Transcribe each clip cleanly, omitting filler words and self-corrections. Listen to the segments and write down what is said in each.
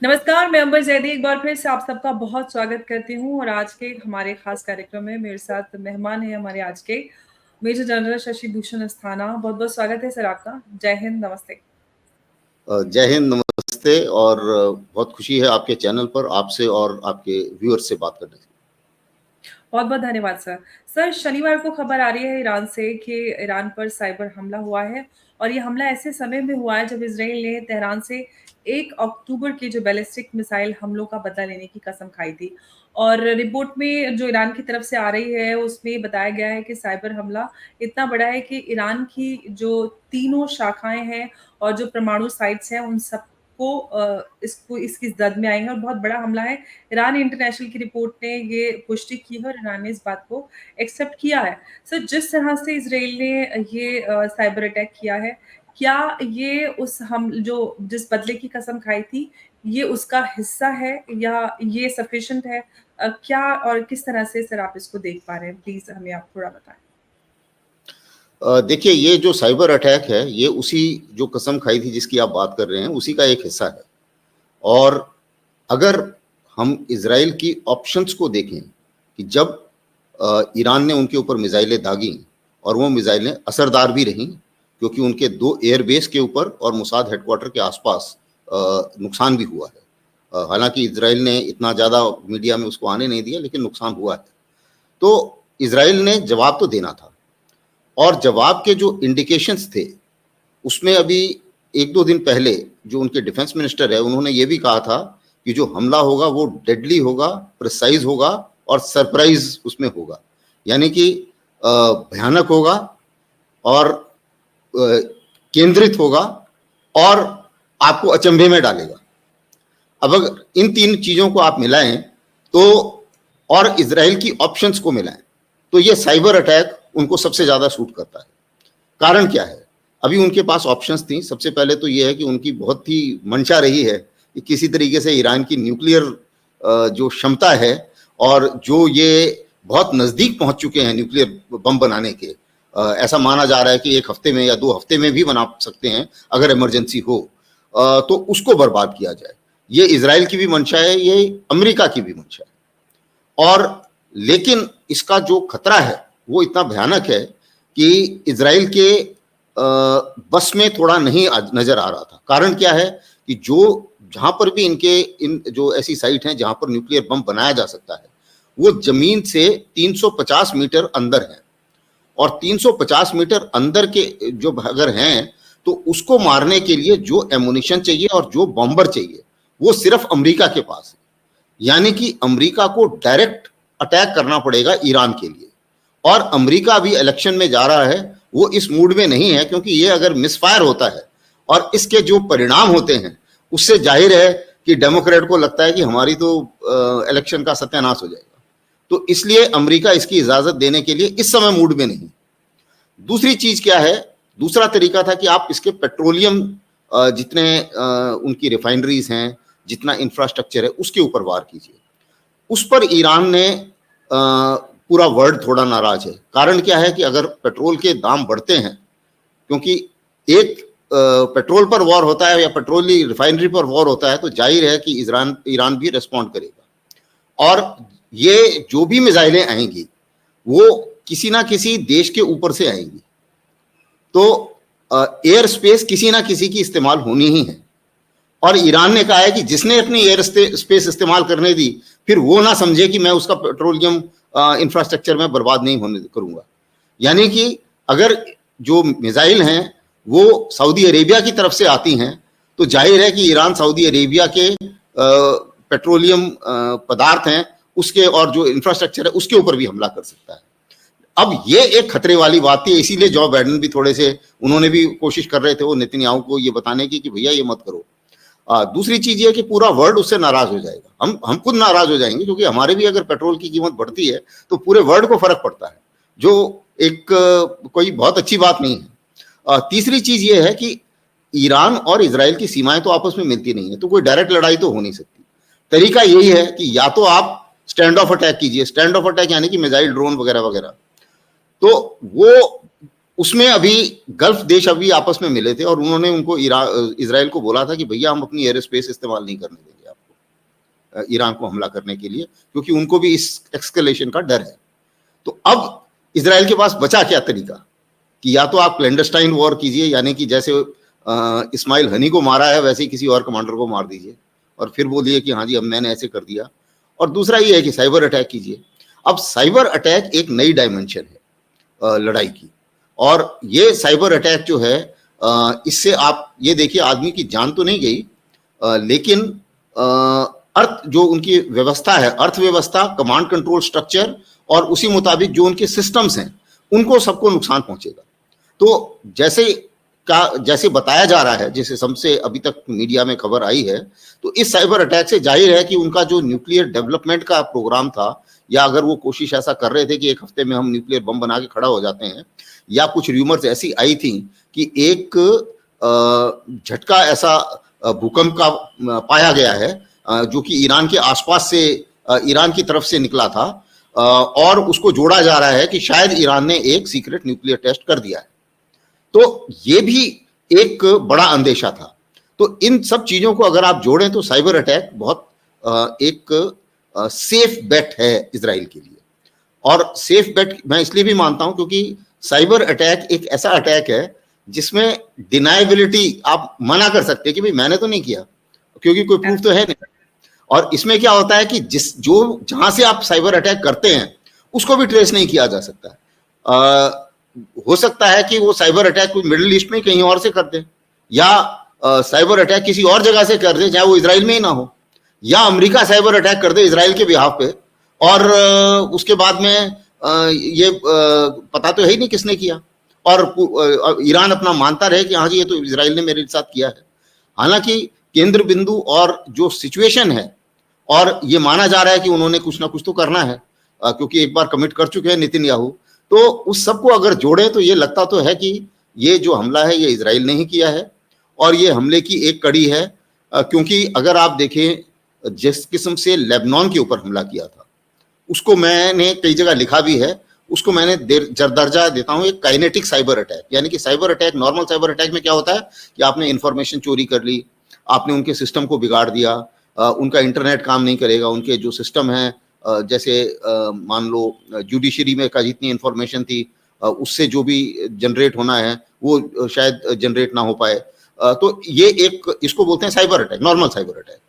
नमस्कार, मैं अंबर जैदी एक बार फिर से आप सबका बहुत स्वागत करती हूँ और आज के हमारे खास कार्यक्रम में मेरे साथ मेहमान हैं हमारे आज के मेजर जनरल शशि भूषण अस्थाना। बहुत-बहुत स्वागत है सर आपका। जय हिंद, नमस्ते। जय हिंद, नमस्ते और बहुत खुशी है आपके चैनल पर आपसे और आपके व्यूअर्स से बात करने से। बहुत-बहुत धन्यवाद सर। सर, शनिवार को खबर आ रही है ईरान से कि ईरान पर साइबर हमला हुआ है और ये हमला ऐसे समय में हुआ है जब इज़राइल ने तेहरान से 1 अक्टूबर के जो बैलिस्टिक मिसाइल हमलों का बदला लेने की कसम खाई थी। और रिपोर्ट में जो ईरान की तरफ से आ रही है, उसमें बताया गया है कि साइबर हमला इतना बड़ा है कि ईरान की जो तीनों शाखाएँ हैं और जो परमाणु साइट्स हैं, उन सबको इसको इसकी जद में आएँगे और बहुत बड़ा हमला है। ईरान इंटरनेशनल की रिपोर्ट ने ये पुष्टि की है और ईरान ने इस बात को एक्सेप्ट किया है। सर, जिस तरह से इज़राइल ने ये साइबर अटैक किया है, क्या ये उस हम जो जिस बदले की कसम खाई थी, ये उसका हिस्सा है या ये सफिशिएंट है? क्या और किस तरह से सर आप इसको देख पा रहे हैं? प्लीज़ हमें आप थोड़ा बताएँ। देखिए, ये जो साइबर अटैक है, ये उसी जो कसम खाई थी जिसकी आप बात कर रहे हैं, उसी का एक हिस्सा है। और अगर हम इज़राइल की ऑप्शंस को देखें कि जब ईरान ने उनके ऊपर मिसाइलें दागी और वो मिसाइलें असरदार भी रहीं, क्योंकि उनके 2 एयरबेस के ऊपर और मोसाद हेडक्वार्टर के आसपास नुकसान भी हुआ है। हालांकि इज़राइल ने इतना ज़्यादा मीडिया में उसको आने नहीं दिया, लेकिन नुकसान हुआ है। तो इज़राइल ने जवाब तो देना था और जवाब के जो इंडिकेशंस थे, उसमें अभी 1-2 दिन पहले जो उनके डिफेंस मिनिस्टर है, उन्होंने ये भी कहा था कि जो हमला होगा वो डेडली होगा, प्रिसाइज़ होगा और सरप्राइज़ उसमें होगा। यानी कि भयानक होगा और केंद्रित होगा और आपको अचंभे में डालेगा। अब अगर इन 3 चीज़ों को आप मिलाएं तो और इज़राइल की ऑप्शंस को मिलाएं, तो ये साइबर अटैक उनको सबसे ज़्यादा सूट करता है। कारण क्या है? अभी उनके पास ऑप्शंस थी। सबसे पहले तो ये है कि उनकी बहुत ही मंशा रही है कि किसी तरीके से ईरान की न्यूक्लियर जो क्षमता है और जो ये बहुत नज़दीक पहुंच चुके हैं न्यूक्लियर बम बनाने के, ऐसा माना जा रहा है कि 1 हफ्ते में या 2 हफ्ते में भी बना सकते हैं अगर इमरजेंसी हो, तो उसको बर्बाद किया जाए। ये इज़राइल की भी मंशा है, ये अमेरिका की भी मंशा है। और लेकिन इसका जो खतरा है वो इतना भयानक है कि इज़राइल के बस में थोड़ा नहीं नजर आ रहा था। कारण क्या है कि जहां पर भी इन जो ऐसी साइट हैं जहां पर न्यूक्लियर बम बनाया जा सकता है, वो जमीन से 350 मीटर अंदर है और 350 मीटर अंदर के जो अगर हैं, तो उसको मारने के लिए जो एमुनिशन चाहिए और जो बॉम्बर चाहिए, वो सिर्फ अमेरिका के पास है। यानी कि अमेरिका को डायरेक्ट अटैक करना पड़ेगा ईरान के लिए। और अमेरिका अभी इलेक्शन में जा रहा है, वो इस मूड में नहीं है, क्योंकि ये अगर मिसफायर होता है और इसके जो परिणाम होते हैं, उससे जाहिर है कि डेमोक्रेट को लगता है कि हमारी तो इलेक्शन का सत्यानाश हो जाएगा। तो इसलिए अमेरिका इसकी इजाजत देने के लिए इस समय मूड में नहीं। दूसरी चीज क्या है? दूसरा तरीका था कि आप इसके पेट्रोलियम जितने उनकी रिफाइनरीज हैं, जितना इंफ्रास्ट्रक्चर है, उसके ऊपर वार कीजिए। उस पर ईरान ने पूरा वर्ल्ड थोड़ा नाराज है। कारण क्या है कि अगर पेट्रोल के दाम बढ़ते हैं, क्योंकि एक पेट्रोल पर वॉर होता है या पेट्रोल रिफाइनरी पर वॉर होता है, तो जाहिर है कि ईरान भी रिस्पॉन्ड करेगा। और ये जो भी मिसाइलें आएंगी वो किसी ना किसी देश के ऊपर से आएंगी, तो एयर स्पेस किसी ना किसी की इस्तेमाल होनी ही है। और ईरान ने कहा है कि जिसने अपनी एयर स्पेस इस्तेमाल करने दी, फिर वो ना समझे कि मैं उसका पेट्रोलियम इंफ्रास्ट्रक्चर में बर्बाद नहीं होने करूंगा। यानी कि अगर जो मिसाइल हैं वो सऊदी अरेबिया की तरफ से आती हैं, तो जाहिर है कि ईरान सऊदी अरेबिया के पेट्रोलियम पदार्थ हैं उसके और जो इंफ्रास्ट्रक्चर है उसके ऊपर भी हमला कर सकता है। अब ये एक खतरे वाली बात थी, इसीलिए जो बाइडेन भी थोड़े से उन्होंने भी कोशिश कर रहे थे वो नेतन्याहू को ये बताने की कि भैया ये मत करो। दूसरी चीज ये कि पूरा वर्ल्ड उससे नाराज हो जाएगा। हम खुद नाराज हो जाएंगे, क्योंकि हमारे भी अगर पेट्रोल की कीमत बढ़ती है तो पूरे वर्ल्ड को फर्क पड़ता है, जो एक कोई बहुत अच्छी बात नहीं है। तीसरी चीज ये है कि ईरान और इजराइल की सीमाएं तो आपस में मिलती नहीं है, तो कोई डायरेक्ट लड़ाई तो हो नहीं सकती। तरीका यही है कि या तो आप स्टैंड ऑफ अटैक कीजिए। स्टैंड ऑफ अटैक यानी कि मिसाइल, ड्रोन वगैरह वगैरह। तो वो उसमें अभी गल्फ देश अभी आपस में मिले थे और उन्होंने उनको इजराइल को बोला था कि भैया हम अपनी एयर स्पेस इस्तेमाल नहीं करने देंगे आप। ईरान को हमला करने के लिए, क्योंकि उनको भी इस एक्सकेलेशन का डर है। तो अब इजराइल के पास बचा क्या तरीका कि या तो आप क्लैंडस्टाइन वॉर कीजिए, यानी कि जैसे इस्माइल हनी को मारा है वैसे ही किसी और कमांडर को मार दीजिए और फिर बोलिए कि हाँ जी अब मैंने ऐसे कर दिया, और दूसरा ये है कि साइबर अटैक कीजिए। अब साइबर अटैक एक नई डायमेंशन है लड़ाई की, और ये साइबर अटैक जो है इससे आप ये देखिए आदमी की जान तो नहीं गई, लेकिन अर्थ जो उनकी व्यवस्था है, अर्थव्यवस्था, कमांड कंट्रोल स्ट्रक्चर और उसी मुताबिक जो उनके सिस्टम्स हैं उनको सबको नुकसान पहुंचेगा। तो जैसे बताया जा रहा है, जैसे सबसे अभी तक मीडिया में खबर आई है, तो इस साइबर अटैक से जाहिर है कि उनका जो न्यूक्लियर डेवलपमेंट का प्रोग्राम था, या अगर वो कोशिश ऐसा कर रहे थे कि एक हफ्ते में हम न्यूक्लियर बम बना के खड़ा हो जाते हैं, या कुछ र्यूमर्स ऐसी आई थी कि एक झटका ऐसा भूकंप का पाया गया है जो कि ईरान के आसपास से, ईरान की तरफ से निकला था, और उसको जोड़ा जा रहा है कि शायद ईरान ने एक सीक्रेट न्यूक्लियर टेस्ट कर दिया है। तो ये भी एक बड़ा अंदेशा था। तो इन सब चीजों को अगर आप जोड़ें तो साइबर अटैक बहुत एक सेफ बेट है इजराइल के लिए। और सेफ बेट मैं इसलिए भी मानता हूं क्योंकि साइबर अटैक एक ऐसा अटैक है जिसमें डिनाइबिलिटी, आप मना कर सकते हैं कि भाई मैंने तो नहीं किया, क्योंकि कोई प्रूफ तो है नहीं। और इसमें क्या होता है कि जहां से आप साइबर अटैक करते हैं उसको भी ट्रेस नहीं किया जा सकता। हो सकता है कि वो साइबर अटैक मिडिल ईस्ट में कहीं और से कर दे, या साइबर अटैक किसी और जगह से कर दे, चाहे वो इजराइल में ही ना हो, या अमेरिका साइबर अटैक कर दे इजराइल के बिहाफ पे, और उसके बाद में ये पता तो है ही नहीं किसने किया, और ईरान अपना मानता रहे कि हाँ जी ये तो इजराइल ने मेरे साथ किया है। हालांकि केंद्र बिंदु और जो सिचुएशन है, और ये माना जा रहा है कि उन्होंने कुछ ना कुछ तो करना है, क्योंकि एक बार कमिट कर चुके हैं नेतन्याहू, तो उस सबको अगर जोड़े तो ये लगता तो है कि ये जो हमला है ये इजराइल ने ही किया है, और ये हमले की एक कड़ी है। क्योंकि अगर आप देखें जिस किस्म से लेबनान के ऊपर हमला किया था, उसको मैंने कई जगह लिखा भी है, उसको मैंने दर्जा देता हूं एक काइनेटिक साइबर अटैक। यानी कि cyber attack, normal cyber attack में क्या होता है कि आपने इंफॉर्मेशन चोरी कर ली, आपने उनके सिस्टम को बिगाड़ दिया, उनका इंटरनेट काम नहीं करेगा, उनके जो सिस्टम है, जैसे मान लो जुडिशरी में का जितनी इंफॉर्मेशन थी उससे जो भी जनरेट होना है वो शायद जनरेट ना हो पाए। तो ये एक, इसको बोलते हैं cyber attack, normal cyber attack.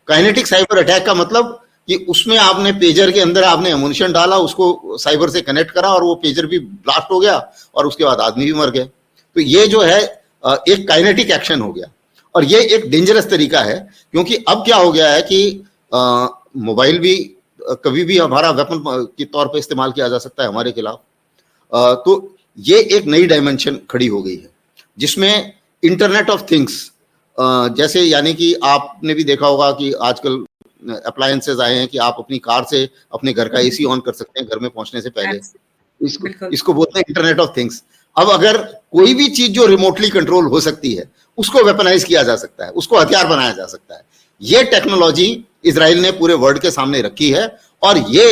Kinetic cyber attack का मतलब कि उसमें आपने पेजर के अंदर आपने एमुनिशन डाला, उसको साइबर से कनेक्ट करा और वो पेजर भी ब्लास्ट हो गया और उसके बाद आदमी भी मर गए। तो ये जो है एक काइनेटिक एक्शन हो गया, और ये एक डेंजरस तरीका है, क्योंकि अब क्या हो गया है कि मोबाइल भी कभी भी हमारा वेपन के तौर पे इस्तेमाल किया जा सकता है हमारे खिलाफ। तो ये एक नई डायमेंशन खड़ी हो गई है जिसमें इंटरनेट ऑफ थिंग्स, जैसे यानी कि आपने भी देखा होगा कि आजकल अप्लायंसेस आए हैं कि आप अपनी कार से अपने घर का एसी ऑन कर सकते हैं घर में पहुंचने से पहले। इसको बोलते हैं इंटरनेट ऑफ थिंग्स। अब अगर कोई भी चीज जो रिमोटली कंट्रोल हो सकती है उसको वेपनाइज किया जा सकता है, उसको हथियार बनाया जा सकता है। ये टेक्नोलॉजी इजराइल ने पूरे वर्ल्ड के सामने रखी है, और ये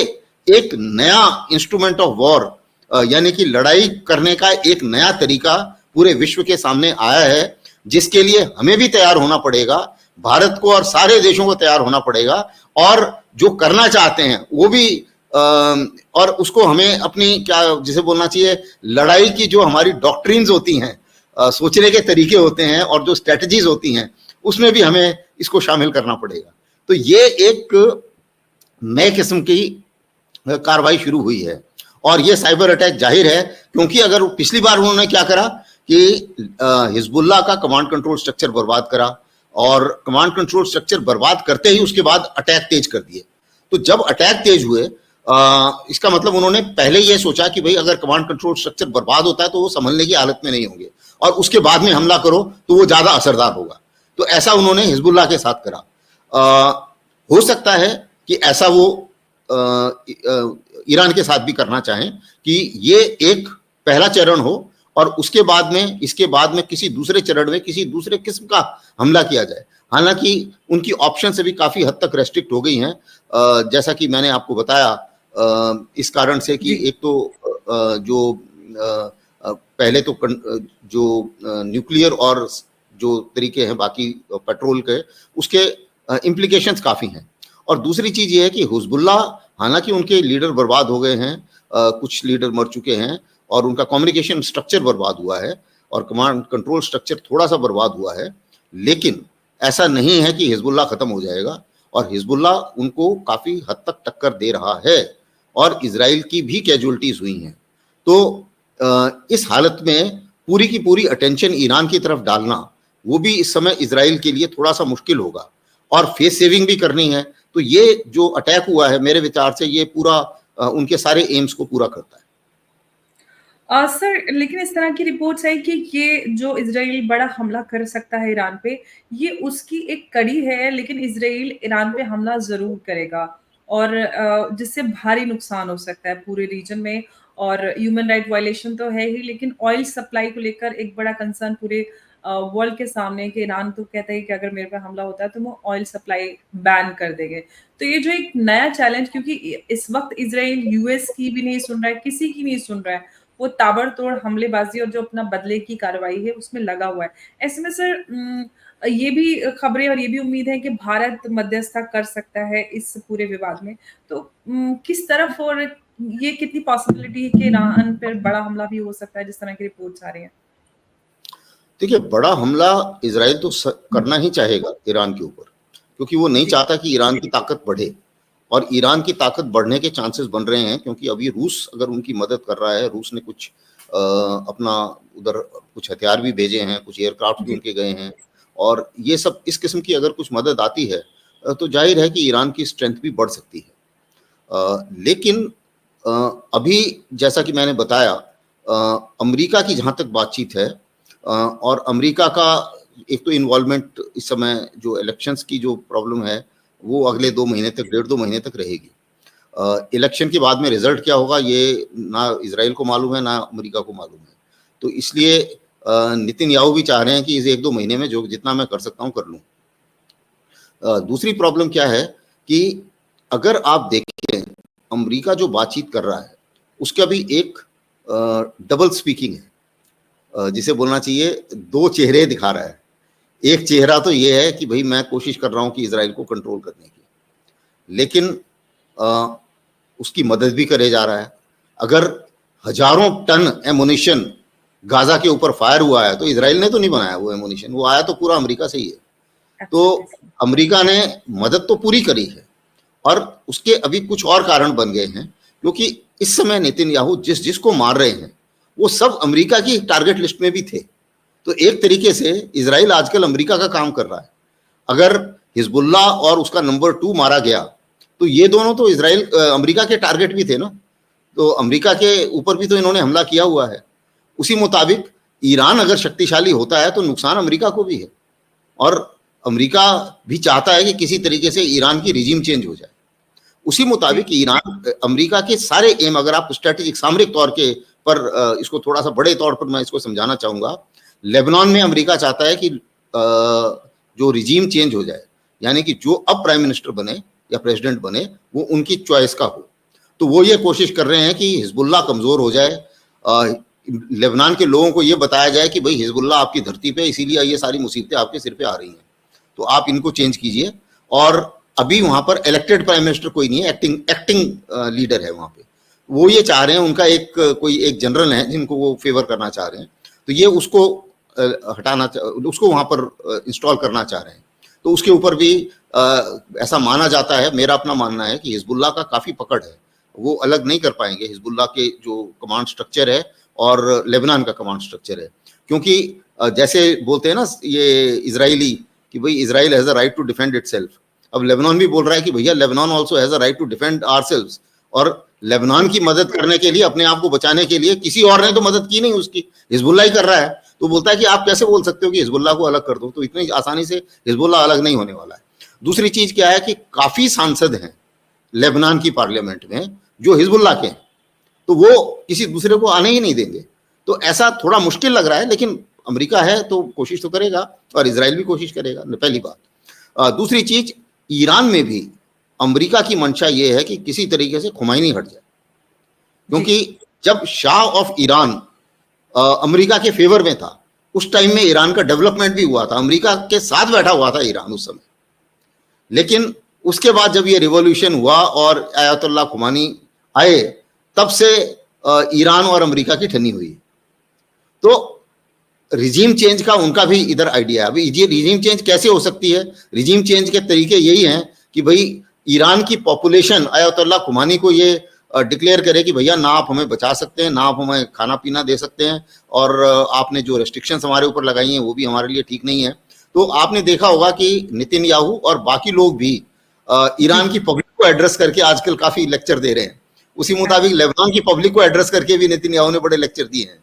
एक नया इंस्ट्रूमेंट ऑफ वॉर, यानी कि लड़ाई करने का एक नया तरीका पूरे विश्व के सामने आया है, जिसके लिए हमें भी तैयार होना पड़ेगा, भारत को और सारे देशों को तैयार होना पड़ेगा, और जो करना चाहते हैं वो भी और उसको हमें अपनी, क्या जिसे बोलना चाहिए, लड़ाई की जो हमारी डॉक्ट्रिन्स होती हैं, सोचने के तरीके होते हैं और जो स्ट्रेटजीज होती हैं, उसमें भी हमें इसको शामिल करना पड़ेगा। तो ये एक नए किस्म की कार्रवाई शुरू हुई है, और ये साइबर अटैक जाहिर है, क्योंकि अगर पिछली बार उन्होंने क्या करा कि हिजबुल्लाह का कमांड कंट्रोल स्ट्रक्चर बर्बाद करा, और कमांड कंट्रोल स्ट्रक्चर बर्बाद करते ही उसके बाद अटैक तेज कर दिए। तो जब अटैक तेज हुए, इसका मतलब उन्होंने पहले ये सोचा कि भाई अगर कमांड कंट्रोल स्ट्रक्चर बर्बाद होता है तो वो संभलने की हालत में नहीं होंगे, और उसके बाद में हमला करो तो वो ज्यादा असरदार होगा। तो ऐसा उन्होंने हिजबुल्लाह के साथ करा। हो सकता है कि ऐसा वो ईरान के साथ भी करना चाहें कि ये एक पहला चरण हो, और उसके बाद में, इसके बाद में किसी दूसरे चरण में किसी दूसरे किस्म का हमला किया जाए। हालांकि उनकी ऑप्शन से भी काफी हद तक रेस्ट्रिक्ट हो गई हैं, जैसा कि मैंने आपको बताया, इस कारण से कि एक तो जो पहले तो जो न्यूक्लियर और जो तरीके हैं बाकी पेट्रोल के, उसके इम्प्लीकेशंस काफी हैं, और दूसरी चीज ये है कि हिजबुल्ला, हालांकि उनके लीडर बर्बाद हो गए हैं, कुछ लीडर मर चुके हैं और उनका कम्युनिकेशन स्ट्रक्चर बर्बाद हुआ है और कमांड कंट्रोल स्ट्रक्चर थोड़ा सा बर्बाद हुआ है, लेकिन ऐसा नहीं है कि हिजबुल्ला खत्म हो जाएगा। और हिजबुल्ला उनको काफी हद तक टक्कर दे रहा है और इजराइल की भी कैजुअलिटीज हुई हैं। तो इस हालत में पूरी की पूरी अटेंशन ईरान की तरफ डालना, वो भी इस समय इजराइल के लिए थोड़ा सा मुश्किल होगा और फेस सेविंग भी करनी है। तो ये जो अटैक हुआ है मेरे विचार से ये पूरा उनके सारे एम्स को पूरा करता है। सर, लेकिन इस तरह की रिपोर्ट्स है कि ये जो इज़राइल बड़ा हमला कर सकता है ईरान पे, ये उसकी एक कड़ी है, लेकिन इज़राइल ईरान पे हमला ज़रूर करेगा और जिससे भारी नुकसान हो सकता है पूरे रीजन में। और ह्यूमन राइट वायलेशन तो है ही, लेकिन ऑयल सप्लाई को लेकर एक बड़ा कंसर्न पूरे वर्ल्ड के सामने है कि ईरान तो कहता है कि अगर मेरे पे हमला होता है तो वो ऑयल सप्लाई बैन कर देंगे। तो ये जो एक नया चैलेंज, क्योंकि इस वक्त इज़राइल यूएस की भी नहीं सुन रहा है, किसी की नहीं सुन रहा है, वो ताबड़तोड़ हमलेबाजी और जो अपना बदले की कार्रवाई है उसमें लगा हुआ है। ऐसे में सर ये भी खबरें और ये भी उम्मीद है कि भारत मध्यस्थता कर सकता है इस पूरे विवाद में। तो किस तरफ, और ये कितनी पॉसिबिलिटी है कि ईरान पर बड़ा हमला भी हो सकता है जिस तरह की रिपोर्ट्स आ रही हैं? देखिए, बड़ा हमला इजराइल तो करना ही चाहेगा ईरान के ऊपर, क्योंकि वो नहीं जी। चाहता कि ईरान की ताकत बढ़े और ईरान की ताकत बढ़ने के चांसेस बन रहे हैं, क्योंकि अभी रूस अगर उनकी मदद कर रहा है, रूस ने कुछ अपना उधर कुछ हथियार भी भेजे हैं, कुछ एयरक्राफ्ट भी जी। उनके गए हैं और ये सब इस किस्म की अगर कुछ मदद आती है तो जाहिर है कि ईरान की स्ट्रेंथ भी बढ़ सकती है। लेकिन अभी जैसा कि मैंने बताया, अमेरिका की जहाँ तक बातचीत है और अमेरिका का एक तो इन्वॉल्वमेंट इस समय जो इलेक्शंस की जो प्रॉब्लम है वो अगले 2 महीने तक, 1.5-2 महीने तक रहेगी। इलेक्शन के बाद में रिजल्ट क्या होगा ये ना इजराइल को मालूम है ना अमेरिका को मालूम है। तो इसलिए नेतन्याहू भी चाह रहे हैं कि इस 1-2 महीने में जो जितना मैं कर सकता हूँ कर लूँ। दूसरी प्रॉब्लम क्या है कि अगर आप देखें अमेरिका जो बातचीत कर रहा है उसका भी एक डबल स्पीकिंग है, जिसे बोलना चाहिए 2 चेहरे दिखा रहा है। एक चेहरा तो ये है कि भाई मैं कोशिश कर रहा हूँ कि इजराइल को कंट्रोल करने की, लेकिन उसकी मदद भी करे जा रहा है। अगर हजारों टन एमुनिशन गाजा के ऊपर फायर हुआ है तो इजराइल ने तो नहीं बनाया वो एमुनिशन, वो आया तो पूरा अमेरिका से ही है। तो अमेरिका ने मदद तो पूरी करी है और उसके अभी कुछ और कारण बन गए हैं, क्योंकि इस समय नेतन्याहू जिसको मार रहे हैं वो सब अमेरिका की टारगेट लिस्ट में भी थे। तो एक तरीके से इजराइल आजकल अमेरिका का काम कर रहा है। अगर हिजबुल्ला और उसका नंबर 2 मारा गया तो ये दोनों तो इजराइल अमेरिका के टारगेट भी थे ना, तो अमेरिका के ऊपर भी तो इन्होंने हमला किया हुआ है। उसी मुताबिक ईरान अगर शक्तिशाली होता है तो नुकसान अमेरिका को भी है और अमेरिका भी चाहता है कि किसी तरीके से ईरान की रिजीम चेंज हो जाए। उसी मुताबिक ईरान अमेरिका के सारे एम, अगर आप स्ट्रेटेजिक सामरिक तौर के पर इसको थोड़ा सा बड़े तौर पर मैं इसको समझाना चाहूंगा, लेबनान में अमेरिका चाहता है कि जो रिजीम चेंज हो जाए, यानी कि जो अब प्राइम मिनिस्टर बने या प्रेसिडेंट बने वो उनकी चॉइस का हो। तो वो ये कोशिश कर रहे हैं कि हिजबुल्ला कमजोर हो जाए, लेबनान के लोगों को ये बताया जाए कि भाई हिजबुल्ला आपकी धरती पे, इसीलिए ये सारी मुसीबतें आपके सिर पे आ रही हैं, तो आप इनको चेंज कीजिए। और अभी वहां पर इलेक्टेड प्राइम मिनिस्टर कोई नहीं है, एक्टिंग लीडर है वहां पे। वो ये चाह रहे हैं, उनका कोई एक जनरल है जिनको वो फेवर करना चाह रहे हैं, तो ये उसको हटाना, उसको वहां पर इंस्टॉल करना चाह रहे हैं। तो उसके ऊपर भी ऐसा माना जाता है, मेरा अपना मानना है कि हिजबुल्ला का काफी पकड़ है, वो अलग नहीं कर पाएंगे हिजबुल्ला के जो कमांड स्ट्रक्चर है और लेबनान का कमांड स्ट्रक्चर है। क्योंकि जैसे बोलते हैं ना ये इजरायली कि भाई Israel has a right to defend itself, अब लेबनान भी बोल रहा है कि भैया Lebanon also has a right to defend ourselves. और लेबनान की मदद करने के लिए, अपने आप को बचाने के लिए किसी और ने तो मदद की नहीं, उसकी हिजबुल्ला ही कर रहा है। तो बोलता है कि आप कैसे बोल सकते हो कि हिजबुल्ला को अलग कर दो, तो इतनी आसानी से हिजबुल्ला अलग नहीं होने वाला है। दूसरी चीज क्या है कि काफी सांसद हैं लेबनान की पार्लियामेंट में जो हिजबुल्ला के हैं, तो वो किसी दूसरे को आने ही नहीं देंगे। तो ऐसा थोड़ा मुश्किल लग रहा है, लेकिन अमेरिका है तो कोशिश तो करेगा और इजराइल भी कोशिश करेगा, पहली बात। दूसरी चीज, ईरान में भी अमेरिका की मंशा ये है कि किसी तरीके से खुमैनी हट जाए, क्योंकि जब शाह ऑफ ईरान अमेरिका के फेवर में था उस टाइम में ईरान का डेवलपमेंट भी हुआ था, अमेरिका के साथ बैठा हुआ था ईरान उस समय, लेकिन उसके बाद जब ये रिवॉल्यूशन हुआ और आयतुल्लाह खुमानी आए, तब से ईरान और अमेरिका की ठनी हुई। तो रिजीम चेंज का उनका भी इधर आइडिया है। अभी ये रिजीम चेंज कैसे हो सकती है? रिजीम चेंज के तरीके यही हैं कि भाई ईरान की पॉपुलेशन आयतुल्लाह खुमानी को ये डिक्लेयर करे कि भैया ना आप हमें बचा सकते हैं, ना आप हमें खाना पीना दे सकते हैं, और आपने जो रेस्ट्रिक्शंस हमारे ऊपर लगाई हैं वो भी हमारे लिए ठीक नहीं है। तो आपने देखा होगा कि नेतन्याहू और बाकी लोग भी ईरान की पब्लिक को एड्रेस करके आजकल काफी लेक्चर दे रहे हैं। उसी मुताबिक लेबनान की पब्लिक को एड्रेस करके भी नेतन्याहू ने बड़े लेक्चर दिए हैं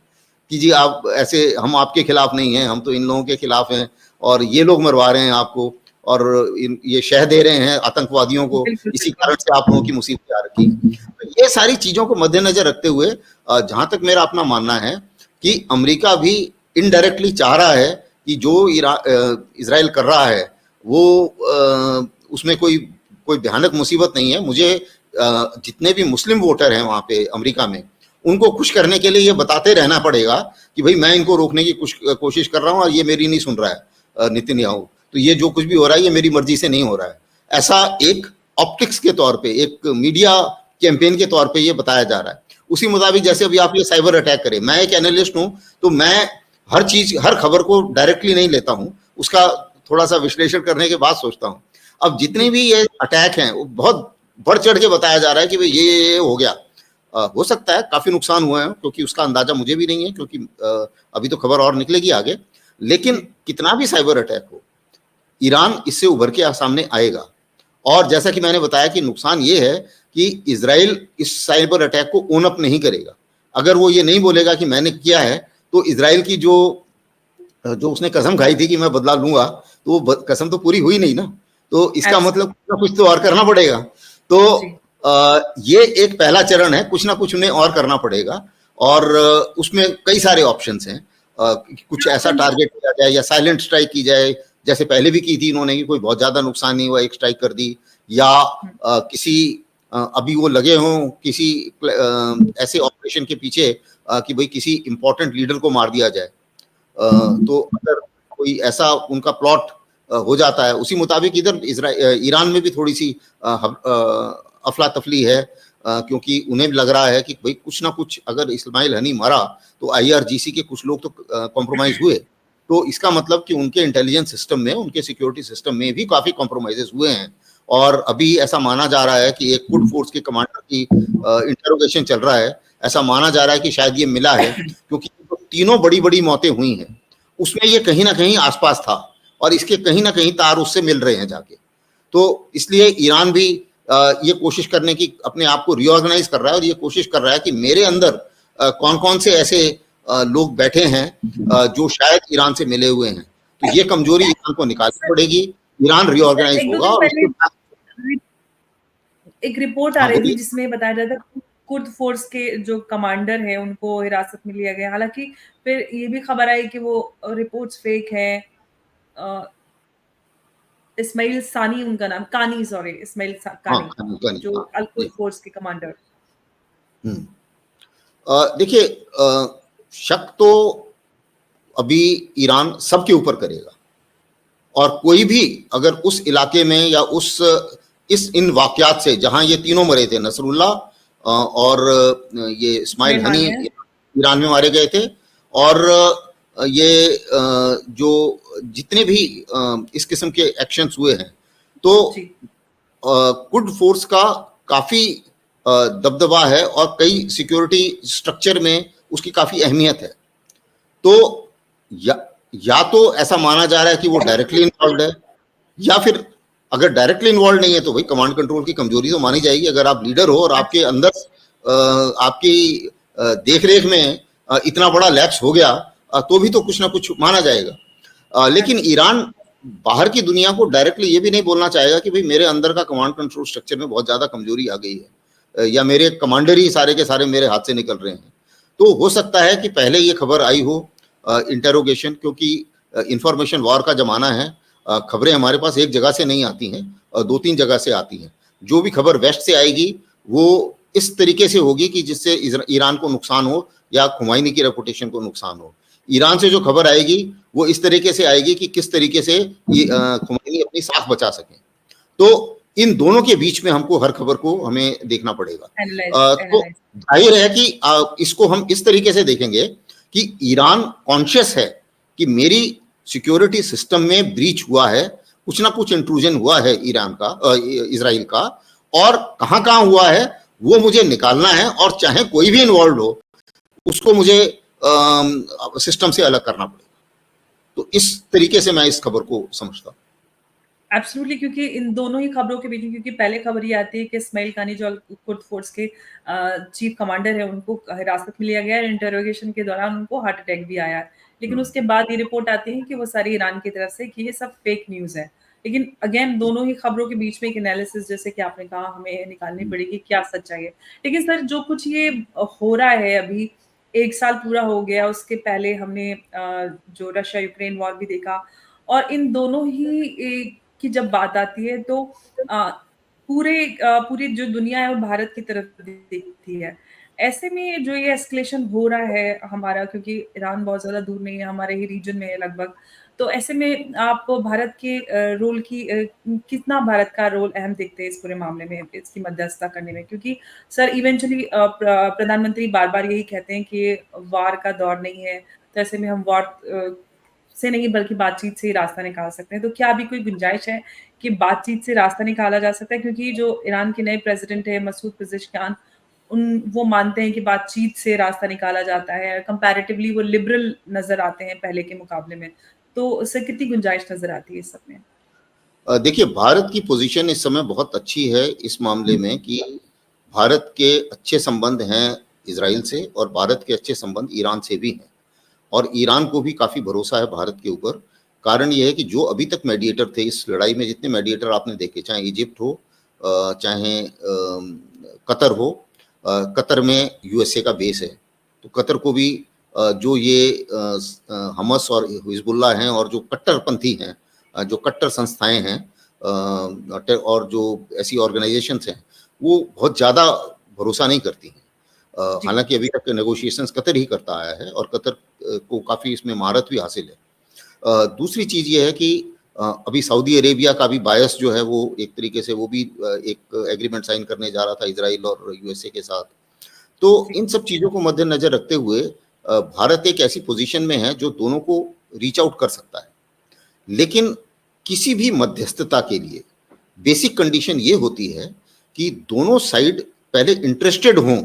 कि जी आप ऐसे, हम आपके खिलाफ नहीं हैं, हम तो इन लोगों के खिलाफ हैं, और ये लोग मरवा रहे हैं आपको, और ये शह दे रहे हैं आतंकवादियों को, इसी कारण से आप लोगों की मुसीबत आ रखी है। तो ये सारी चीजों को मद्देनजर रखते हुए जहां तक मेरा अपना मानना है कि अमेरिका भी इनडायरेक्टली चाह रहा है कि जो इजराइल कर रहा है वो उसमें कोई भयानक मुसीबत नहीं है। मुझे जितने भी मुस्लिम वोटर हैं वहां पे अमेरिका में, उनको खुश करने के लिए ये बताते रहना पड़ेगा कि भाई मैं इनको रोकने की कोशिश कर रहा हूं और ये मेरी नहीं सुन रहा है नेतन्याहू, तो ये जो कुछ भी हो रहा है ये मेरी मर्जी से नहीं हो रहा है। ऐसा एक ऑप्टिक्स के तौर पे, एक मीडिया कैंपेन के तौर पे ये बताया जा रहा है। उसी मुताबिक जैसे अभी आप ये साइबर अटैक करें, मैं एक एनालिस्ट हूं, तो मैं हर खबर को डायरेक्टली नहीं लेता हूं, उसका थोड़ा सा विश्लेषण करने के बाद सोचता हूं। अब जितने भी ये अटैक हैं वो बहुत बढ़ चढ़ के बताया जा रहा है कि भाई ये हो गया। हो सकता है काफी नुकसान हुआ है, क्योंकि उसका अंदाजा मुझे भी नहीं है, क्योंकि अभी तो खबर और निकलेगी आगे। लेकिन कितना भी साइबर अटैक हो, ईरान इससे उभर के सामने आएगा। और जैसा कि मैंने बताया कि नुकसान ये है कि इजराइल इस साइबर अटैक को ओन अप नहीं करेगा। अगर वो ये नहीं बोलेगा कि मैंने किया है, तो इजराइल की जो उसने कसम खाई थी कि मैं बदला लूंगा, तो वो कसम तो पूरी हुई नहीं ना। तो इसका मतलब कुछ तो और करना पड़ेगा। तो ये एक पहला चरण है, कुछ ना कुछ उन्हें और करना पड़ेगा, और उसमें कई सारे ऑप्शंस हैं। कुछ ऐसा टारगेट किया जाए या साइलेंट स्ट्राइक की जाए, जैसे पहले भी की थी इन्होंने, कि कोई बहुत ज्यादा नुकसान नहीं हुआ, एक स्ट्राइक कर दी, या किसी अभी वो लगे हों किसी ऐसे ऑपरेशन के पीछे कि भाई किसी इंपॉर्टेंट लीडर को मार दिया जाए। तो अगर कोई ऐसा उनका प्लॉट हो जाता है, उसी मुताबिक इधर ईरान में भी थोड़ी सी अफला तफली है, क्योंकि उन्हें भी लग रहा है कि भाई कुछ ना कुछ, अगर इस्माइल हनी मरा तो IRGC के कुछ लोग तो कॉम्प्रोमाइज हुए, तो इसका मतलब कि उनके इंटेलिजेंस सिस्टम में, उनके सिक्योरिटी सिस्टम में भी काफी कॉम्प्रोमाइजेस हुए हैं। और अभी ऐसा माना जा रहा है कि एक कुड फोर्स के कमांडर की इंटरोगेशन चल रहा है। ऐसा माना जा रहा है कि शायद ये मिला है, क्योंकि तीनों बड़ी बड़ी मौतें हुई हैं उसमें ये कहीं ना कहीं आसपास था, और इसके कहीं ना कहीं तार उससे मिल रहे हैं जाके। तो इसलिए ईरान भी ये कोशिश करने की, अपने आप को रीऑर्गेनाइज कर रहा है, और ये कोशिश कर रहा है कि मेरे अंदर कौन कौन से ऐसे लोग बैठे हैं जो शायद ईरान से मिले हुए हैं। तो ये कमजोरी ईरान को निकालनी पड़ेगी, ईरान रीऑर्गेनाइज होगा। और एक रिपोर्ट आ रही थी जिसमें बताया जाता है कुर्द फोर्स के जो कमांडर हैं उनको हिरासत में लिया गया। हालांकि फिर ये भी खबर आई कि वो रिपोर्ट्स फेक है। इस्माइल सानी उनका नाम, कानी, सॉरी, इस्माइल कानी, जो अल-कुद फोर्स के कमांडर। देखिए, शक तो अभी ईरान सबके ऊपर करेगा, और कोई भी अगर उस इलाके में या इन वाकयात से, जहां ये तीनों मरे थे, नसरुल्लाह और ये इस्माइल हनी ईरान में मारे गए थे, और ये जो जितने भी इस किस्म के एक्शंस हुए हैं, तो कुड फोर्स का काफी दबदबा है, और कई सिक्योरिटी स्ट्रक्चर में उसकी काफी अहमियत है। तो या तो ऐसा माना जा रहा है कि वो डायरेक्टली इन्वॉल्व है, या फिर अगर डायरेक्टली इन्वॉल्व नहीं है तो भाई कमांड कंट्रोल की कमजोरी तो मानी जाएगी। अगर आप लीडर हो और आपके अंदर आपकी देखरेख में इतना बड़ा लैप्स हो गया, तो भी तो कुछ ना कुछ माना जाएगा। लेकिन ईरान बाहर की दुनिया को डायरेक्टली ये भी नहीं बोलना चाहेगा कि भाई मेरे अंदर का कमांड कंट्रोल स्ट्रक्चर में बहुत ज्यादा कमजोरी आ गई है, या मेरे कमांडर ही सारे के सारे मेरे हाथ से निकल रहे हैं। तो हो सकता है कि पहले ये खबर आई हो, इंटरोगेशन, क्योंकि इंफॉर्मेशन वॉर का जमाना है। खबरें हमारे पास एक जगह से नहीं आती हैं, 2-3 जगह से आती हैं। जो भी खबर वेस्ट से आएगी वो इस तरीके से होगी कि जिससे ईरान को नुकसान हो या खुमैनी की रेपुटेशन को नुकसान हो। ईरान से जो खबर आएगी वो इस तरीके से आएगी कि किस तरीके से खुमैनी अपनी साख बचा सके। तो इन दोनों के बीच में हमको हर खबर को हमें देखना पड़ेगा। तो एनालाइज। जाहिर है कि इसको हम इस तरीके से देखेंगे कि ईरान कॉन्शियस है कि मेरी सिक्योरिटी सिस्टम में ब्रीच हुआ है, कुछ ना कुछ इंट्रूजन हुआ है ईरान का, इजराइल का, और कहां कहां हुआ है वो मुझे निकालना है, और चाहे कोई भी इन्वॉल्व हो उसको मुझे सिस्टम से अलग करना पड़ेगा। तो इस तरीके से मैं इस खबर को समझता हूँ। एब्सोल्युटली, क्योंकि इन दोनों ही खबरों के बीच में, क्योंकि पहले खबर ये आती है कि इस्माइल कानी जो कुर्द फोर्स के चीफ कमांडर है, उनको हिरासत में लिया गया है, इंटरोगेशन के दौरान उनको हार्ट अटैक भी आया है। लेकिन उसके बाद ये रिपोर्ट आती है कि वो सारी ईरान की तरफ से कि ये सब फेक न्यूज़ है। लेकिन अगेन दोनों ही खबरों के बीच में एक एनालिसिस, जैसे कि आपने कहा, हमें निकालनी पड़ेगी क्या सच्चाई है। लेकिन सर, जो कुछ ये हो रहा है अभी, 1 साल पूरा हो गया, उसके पहले हमने जो रशिया यूक्रेन वॉर भी देखा, और इन दोनों ही की जब बात आती है तो अ, पूरी जो दुनिया है वो भारत की तरफ देखती है। ऐसे में जो ये एस्केलेशन हो रहा है हमारा, क्योंकि ईरान बहुत ज़्यादा दूर नहीं है, हमारे ही रीजन में है लगभग। तो ऐसे में आप भारत के रोल की कितना भारत का रोल अहम देखते हैं इस पूरे मामले में, इसकी मध्यस्थता करने में? क्योंकि सर इवेंचुअली प्रधानमंत्री बार-बार यही कहते हैं कि वार का दौर नहीं है, तो ऐसे में हम वार से नहीं बल्कि बातचीत से ही रास्ता निकाल सकते हैं। तो क्या अभी कोई गुंजाइश है कि बातचीत से रास्ता निकाला जा सकता है? क्योंकि जो ईरान के नए प्रेज़िडेंट हैं मसूद पेज़ेश्कियान, वो मानते हैं कि बातचीत से रास्ता निकाला जाता है। कंपैरेटिवली वो लिबरल नज़र आते हैं पहले के मुकाबले में। तो उससे कितनी गुंजाइश नज़र आती है इस सब में? देखिए, भारत की पोजीशन इस समय बहुत अच्छी है इस मामले में कि भारत के अच्छे संबंध हैं इजराइल से, और भारत के अच्छे संबंध ईरान से भी हैं, और ईरान को भी काफ़ी भरोसा है भारत के ऊपर। कारण ये है कि जो अभी तक मेडिएटर थे इस लड़ाई में, जितने मेडिएटर आपने देखे, चाहे इजिप्ट हो, चाहे कतर हो, कतर में यूएसए का बेस है, तो कतर को भी जो ये हमस और हिजबुल्लाह हैं, और जो कट्टरपंथी हैं, जो कट्टर संस्थाएं हैं, और जो ऐसी ऑर्गेनाइजेशंस हैं, वो बहुत ज़्यादा भरोसा नहीं करती हैं। जी, हालांकि अभी तक नेगोशिएशंस कतर ही करता आया है, और कतर को काफ़ी इसमें महारत भी हासिल है। दूसरी चीज़ ये है कि अभी सऊदी अरेबिया का भी बायस जो है वो एक तरीके से वो भी एक एग्रीमेंट साइन करने जा रहा था इजराइल और यूएसए के साथ। तो जी, इन सब चीज़ों को मद्देनज़र रखते हुए भारत एक ऐसी पोजीशन में है जो दोनों को रीच आउट कर सकता है। लेकिन किसी भी मध्यस्थता के लिए बेसिक कंडीशन ये होती है कि दोनों साइड पहले इंटरेस्टेड हों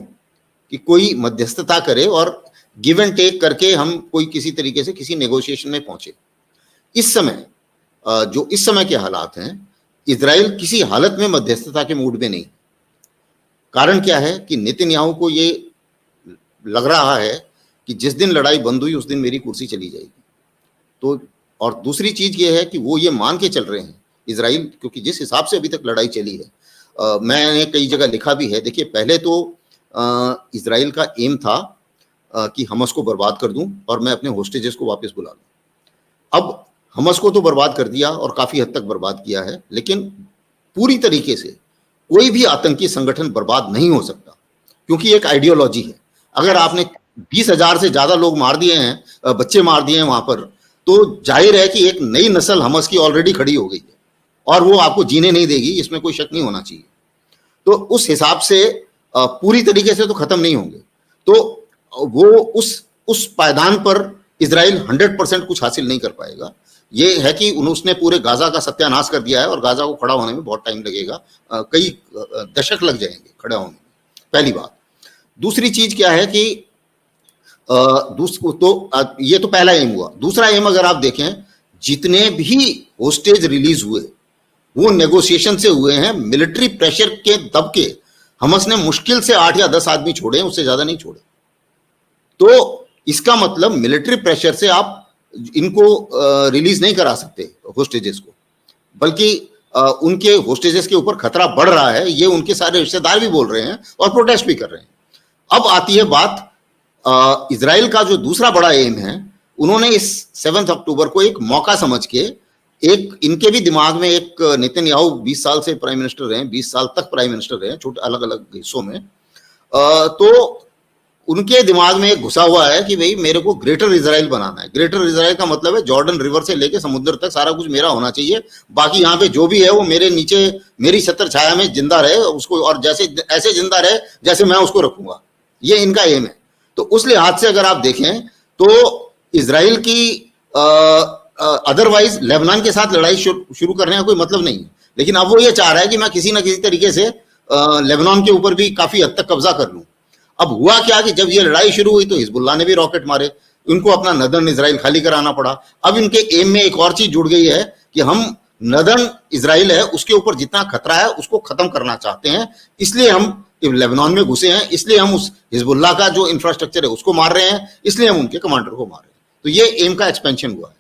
कि कोई मध्यस्थता करे, और गिव एंड टेक करके हम कोई किसी तरीके से किसी नेगोशिएशन में पहुंचे। इस समय जो इस समय के हालात हैं, इजराइल किसी हालत में मध्यस्थता के मूड में नहीं। कारण क्या है कि नेतन्याहू को ये लग रहा है कि जिस दिन लड़ाई बंद हुई उस दिन मेरी कुर्सी चली जाएगी। तो और दूसरी चीज ये है कि वो ये मान के चल रहे हैं इजराइल, क्योंकि जिस हिसाब से अभी तक लड़ाई चली है, मैंने कई जगह लिखा भी है। देखिए, पहले तो इजराइल का एम था कि हमास को बर्बाद कर दूं और मैं अपने होस्टेजेस को वापस बुला लूं। अब हमास को तो बर्बाद कर दिया, और काफी हद तक बर्बाद किया है, लेकिन पूरी तरीके से कोई भी आतंकी संगठन बर्बाद नहीं हो सकता, क्योंकि एक आइडियोलॉजी है। अगर आपने 20,000 से ज्यादा लोग मार दिए हैं, बच्चे मार दिए हैं वहां पर, तो जाहिर है कि एक नई नस्ल हमास की ऑलरेडी खड़ी हो गई है, और वो आपको जीने नहीं देगी, इसमें कोई शक नहीं होना चाहिए। तो उस हिसाब से पूरी तरीके से तो खत्म नहीं होंगे। तो वो उस पायदान पर इजराइल 100% कुछ हासिल नहीं कर पाएगा। ये है कि उसने पूरे गाजा का सत्यानाश कर दिया है, और गाजा को खड़ा होने में बहुत टाइम लगेगा, कई दशक लग जाएंगे खड़ा होने में, पहली बात। दूसरी चीज क्या है कि ये तो पहला एम हुआ। दूसरा एम अगर आप देखें, जितने भी होस्टेज रिलीज हुए वो नेगोशिएशन से हुए हैं, मिलिट्री प्रेशर के दबके। हमास ने मुश्किल से 8 या 10 आदमी छोड़े, उससे ज्यादा नहीं छोड़े। तो इसका मतलब मिलिट्री प्रेशर से आप इनको रिलीज नहीं करा सकते होस्टेजेस को, बल्कि उनके होस्टेजेस के ऊपर खतरा बढ़ रहा है, ये उनके सारे रिश्तेदार भी बोल रहे हैं और प्रोटेस्ट भी कर रहे हैं। अब आती है बात इजराइल का जो दूसरा बड़ा एम है। उन्होंने इस 7 अक्टूबर को एक मौका समझ के, एक इनके भी दिमाग में एक नेतन्याहू 20 साल से प्राइम मिनिस्टर रहे, 20 साल तक प्राइम मिनिस्टर रहे, छोटे अलग अलग हिस्सों में, तो उनके दिमाग में एक घुसा हुआ है कि भाई मेरे को ग्रेटर इजराइल बनाना है। ग्रेटर इजराइल का मतलब है जॉर्डन रिवर से लेके समुद्र तक सारा कुछ मेरा होना चाहिए, बाकी यहाँ पे जो भी है वो मेरे नीचे मेरी छत्र छाया में जिंदा रहे उसको, और जैसे ऐसे जिंदा रहे जैसे मैं उसको रखूंगा, ये इनका एम है। तो उस लिहाज से अगर आप देखें तो इजराइल की अदरवाइज लेबनान के साथ लड़ाई शुरू करने का कोई मतलब नहीं है, लेकिन अब वो ये चाह रहा है कि मैं किसी ना किसी तरीके से लेबनान के ऊपर भी काफी हद तक कब्जा कर लूं। अब हुआ क्या कि जब ये लड़ाई शुरू हुई तो हिजबुल्लाह ने भी रॉकेट मारे, उनको अपना नदर्न इजराइल खाली कराना पड़ा। अब इनके एम में एक और चीज जुड़ गई है कि हम नदर्न इजराइल है उसके ऊपर जितना खतरा है उसको खत्म करना चाहते हैं, इसलिए हम लेबनान में घुसे हैं, इसलिए हम उस हिजबुल्लाह का जो इंफ्रास्ट्रक्चर है उसको मार रहे हैं, इसलिए हम उनके कमांडर को मार रहे हैं। तो ये एम का एक्सपेंशन हुआ है।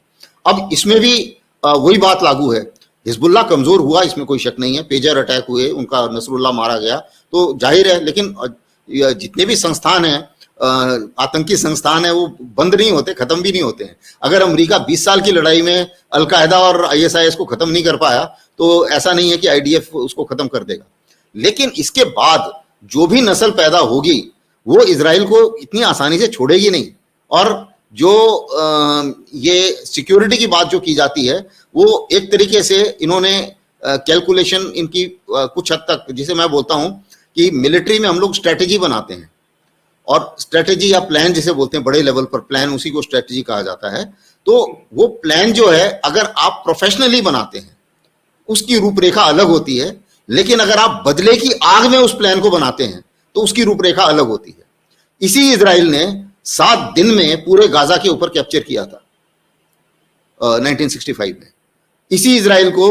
अब इसमें भी वही बात लागू है, हिजबुल्लाह कमजोर हुआ इसमें कोई शक नहीं है, पेजर अटैक हुए, उनका नसरुल्लाह मारा गया तो जाहिर है, लेकिन जितने भी संस्थान हैं आतंकी संस्थान है वो बंद नहीं होते, खत्म भी नहीं होते हैं। अगर अमेरिका 20 साल की लड़ाई में अलकायदा और आईएसआईएस को खत्म नहीं कर पाया तो ऐसा नहीं है कि आईडीएफ उसको खत्म कर देगा। लेकिन इसके बाद जो भी नस्ल पैदा होगी वो इजराइल को इतनी आसानी से छोड़ेगी नहीं। और जो ये सिक्योरिटी की बात जो की जाती है वो एक तरीके से इन्होंने कैलकुलेशन इनकी कुछ हद तक, जिसे मैं बोलता हूं कि मिलिट्री में हम लोग स्ट्रेटेजी बनाते हैं, और स्ट्रेटेजी या प्लान जिसे बोलते हैं बड़े लेवल पर प्लान, उसी को स्ट्रेटेजी कहा जाता है। तो वो प्लान जो है अगर आप प्रोफेशनली बनाते हैं उसकी रूपरेखा अलग होती है, लेकिन अगर आप बदले की आग में उस प्लान को बनाते हैं तो उसकी रूपरेखा अलग होती है। इसी इजराइल ने 7 दिन में पूरे गाजा के ऊपर कैप्चर किया था 1965 में। इसी इजराइल को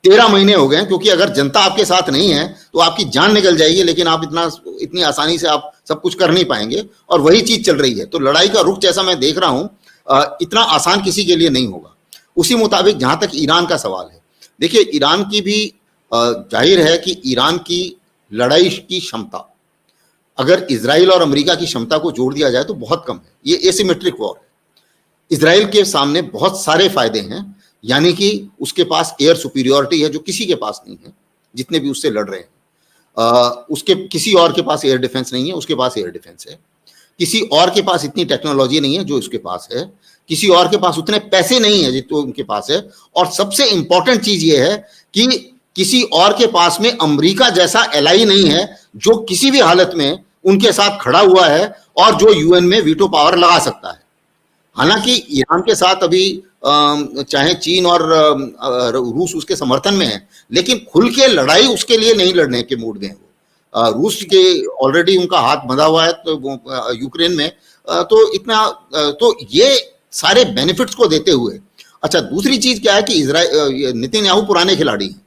13 महीने हो गए, क्योंकि अगर जनता आपके साथ नहीं है तो आपकी जान निकल जाएगी, लेकिन आप इतनी आसानी से आप सब कुछ कर नहीं पाएंगे, और वही चीज चल रही है। तो लड़ाई का रुख जैसा मैं देख रहा हूं इतना आसान किसी के लिए नहीं होगा। उसी मुताबिक जहां तक ईरान का सवाल है, देखिए ईरान की भी जाहिर है कि ईरान की लड़ाई की क्षमता अगर इजराइल और अमेरिका की क्षमता को जोड़ दिया जाए तो बहुत कम है। ये एसिमेट्रिक वॉर है। इजराइल के सामने बहुत सारे फायदे हैं, यानी कि उसके पास एयर सुपीरियॉरिटी है जो किसी के पास नहीं है, जितने भी उससे लड़ रहे हैं। उसके किसी और के पास एयर डिफेंस नहीं है, उसके पास एयर डिफेंस है। किसी और के पास इतनी टेक्नोलॉजी नहीं है जो उसके पास है, किसी और के पास उतने पैसे नहीं है जितने उनके पास है, और सबसे इंपॉर्टेंट चीज ये है कि किसी और के पास में अमेरिका जैसा एलाई नहीं है जो किसी भी हालत में उनके साथ खड़ा हुआ है और जो यूएन में वीटो पावर लगा सकता है। हालांकि ईरान के साथ अभी चाहे चीन और रूस उसके समर्थन में है, लेकिन खुल के लड़ाई उसके लिए नहीं लड़ने के मूड में है वो। रूस के ऑलरेडी उनका हाथ बंधा हुआ है तो यूक्रेन में, तो इतना तो ये सारे बेनिफिट्स को देते हुए। अच्छा, दूसरी चीज क्या है कि इजराइल नेतन्याहू पुराने खिलाड़ी हैं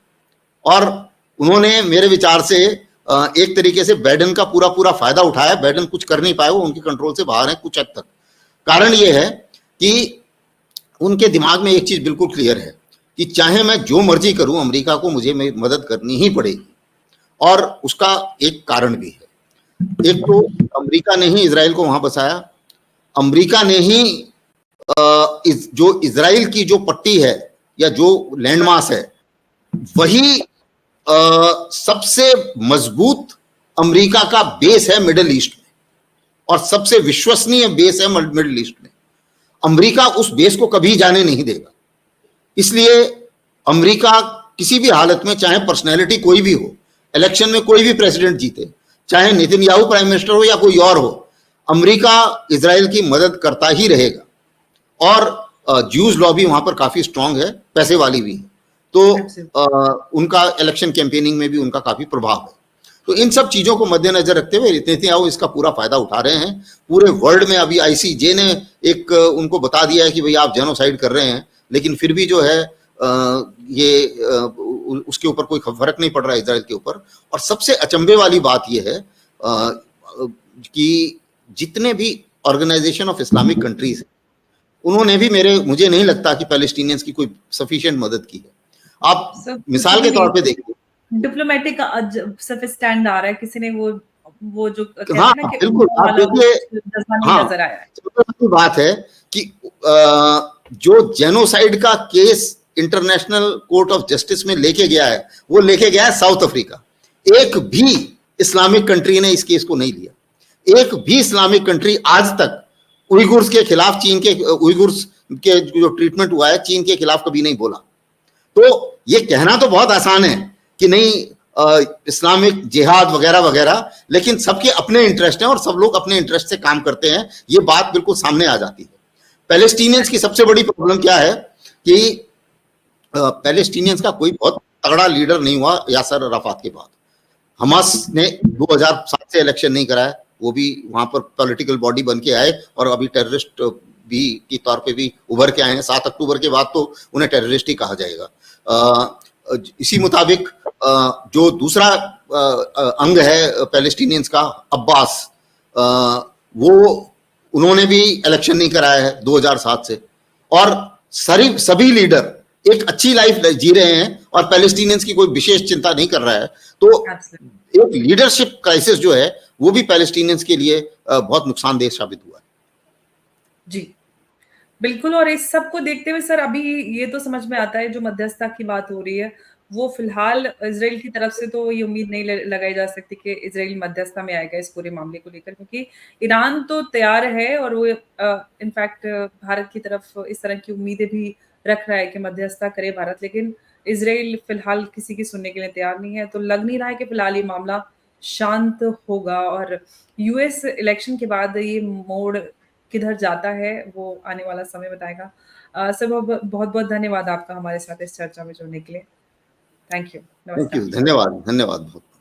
और उन्होंने मेरे विचार से एक तरीके से बाइडेन का पूरा फायदा उठाया। बाइडेन कुछ कर नहीं पाए, वो उनके कंट्रोल से बाहर है कुछ हद तक। कारण ये है कि उनके दिमाग में एक चीज बिल्कुल क्लियर है कि चाहे मैं जो मर्जी करूं, अमेरिका को मुझे मदद करनी ही पड़ेगी। और उसका एक कारण भी है। एक तो अमेरिका ने ही इजराइल को वहां बसाया, अमेरिका ने ही जो इजराइल की जो पट्टी है या जो लैंडमास है वही सबसे मजबूत अमेरिका का बेस है मिडिल ईस्ट में, और सबसे विश्वसनीय बेस है मिडिल ईस्ट में। अमेरिका उस बेस को कभी जाने नहीं देगा। इसलिए अमेरिका किसी भी हालत में, चाहे पर्सनैलिटी कोई भी हो, इलेक्शन में कोई भी प्रेसिडेंट जीते, चाहे नेतन्याहू प्राइम मिनिस्टर हो या कोई और हो, अमेरिका इजराइल की मदद करता ही रहेगा। और ज्यूज लॉबी वहां पर काफी स्ट्रांग है, पैसे वाली भी है, तो उनका इलेक्शन कैंपेनिंग में भी उनका काफी प्रभाव है। तो इन सब चीजों को मद्देनजर रखते हुए नेतन्याहू इसका पूरा फायदा उठा रहे हैं। पूरे वर्ल्ड में अभी आईसीजे ने एक उनको बता दिया है कि भाई आप जेनोसाइड कर रहे हैं, लेकिन फिर भी जो है ये उसके ऊपर कोई फर्क नहीं पड़ रहा है इजराइल के ऊपर। और सबसे अचंभे वाली बात यह है कि जितने भी ऑर्गेनाइजेशन ऑफ इस्लामिक कंट्रीज है, उन्होंने भी मुझे नहीं लगता कि पैलेस्टीनियंस की कोई सफिशिएंट मदद की है। आप मिसाल के तौर पे देखिए, डिप्लोमेटिक सिर्फ स्टैंड आ रहा है, किसी ने वो जो हाँ बिल्कुल, आप देखिए, हाँ नजर आया है। तो बात है कि जो जेनोसाइड का case international court of justice में लेके गया है, वो लेके गया है साउथ अफ्रीका। एक भी इस्लामिक कंट्री ने इस केस को नहीं लिया। एक भी इस्लामिक कंट्री आज तक उइगुर्स के खिलाफ, चीन के उइगुर्स के जो ट्रीटमेंट हुआ है चीन के खिलाफ कभी नहीं बोला। तो ये कहना तो बहुत आसान है कि नहीं इस्लामिक जिहाद वगैरह वगैरह, लेकिन सबके अपने इंटरेस्ट हैं और सब लोग अपने इंटरेस्ट से काम करते हैं, ये बात बिल्कुल सामने आ जाती है। पैलेस्टीनियंस की सबसे बड़ी प्रॉब्लम क्या है कि पैलेस्टीनियंस का कोई बहुत तगड़ा लीडर नहीं हुआ यासर अराफात के बाद। हमास ने 2007 से इलेक्शन नहीं कराया, वो भी वहां पर पॉलिटिकल बॉडी बन के आए और अभी टेररिस्ट भी की तौर पे भी उभर के आए हैं। 7 अक्टूबर के बाद तो उन्हें टेररिस्ट ही कहा जाएगा। इसी मुताबिक जो दूसरा अंग है पैलेस्टीनियंस का, अब्बास, वो उन्होंने भी इलेक्शन नहीं कराया है 2007 से। और सभी लीडर एक अच्छी लाइफ जी रहे हैं और पैलेस्टीनियंस की कोई विशेष चिंता नहीं कर रहा है। तो एक लीडरशिप क्राइसिस जो है वो भी पैलेस्टीनियंस के लिए बहुत नुकसानदेह साबित हुआ है। जी बिल्कुल। और इस सब को देखते हुए सर अभी ये तो समझ में आता है जो मध्यस्थता की बात हो रही है वो फिलहाल इजराइल की तरफ से तो ये उम्मीद नहीं लगाई जा सकती कि इजराइल मध्यस्थता में आएगा इस पूरे मामले को लेकर, क्योंकि ईरान तो तैयार है और वो इनफैक्ट भारत की तरफ इस तरह की उम्मीदें भी रख रहा है कि मध्यस्थता करे भारत, लेकिन इजराइल फिलहाल किसी की सुनने के लिए तैयार नहीं है। तो लग नहीं रहा है कि फिलहाल ये मामला शांत होगा और यूएस इलेक्शन के बाद ये मोड़ किधर जाता है वो आने वाला समय बताएगा। सर बहुत बहुत धन्यवाद आपका हमारे साथ इस चर्चा में जुड़ने के लिए। Thank you. थैंक यू, नमस्कार। धन्यवाद, धन्यवाद बहुत।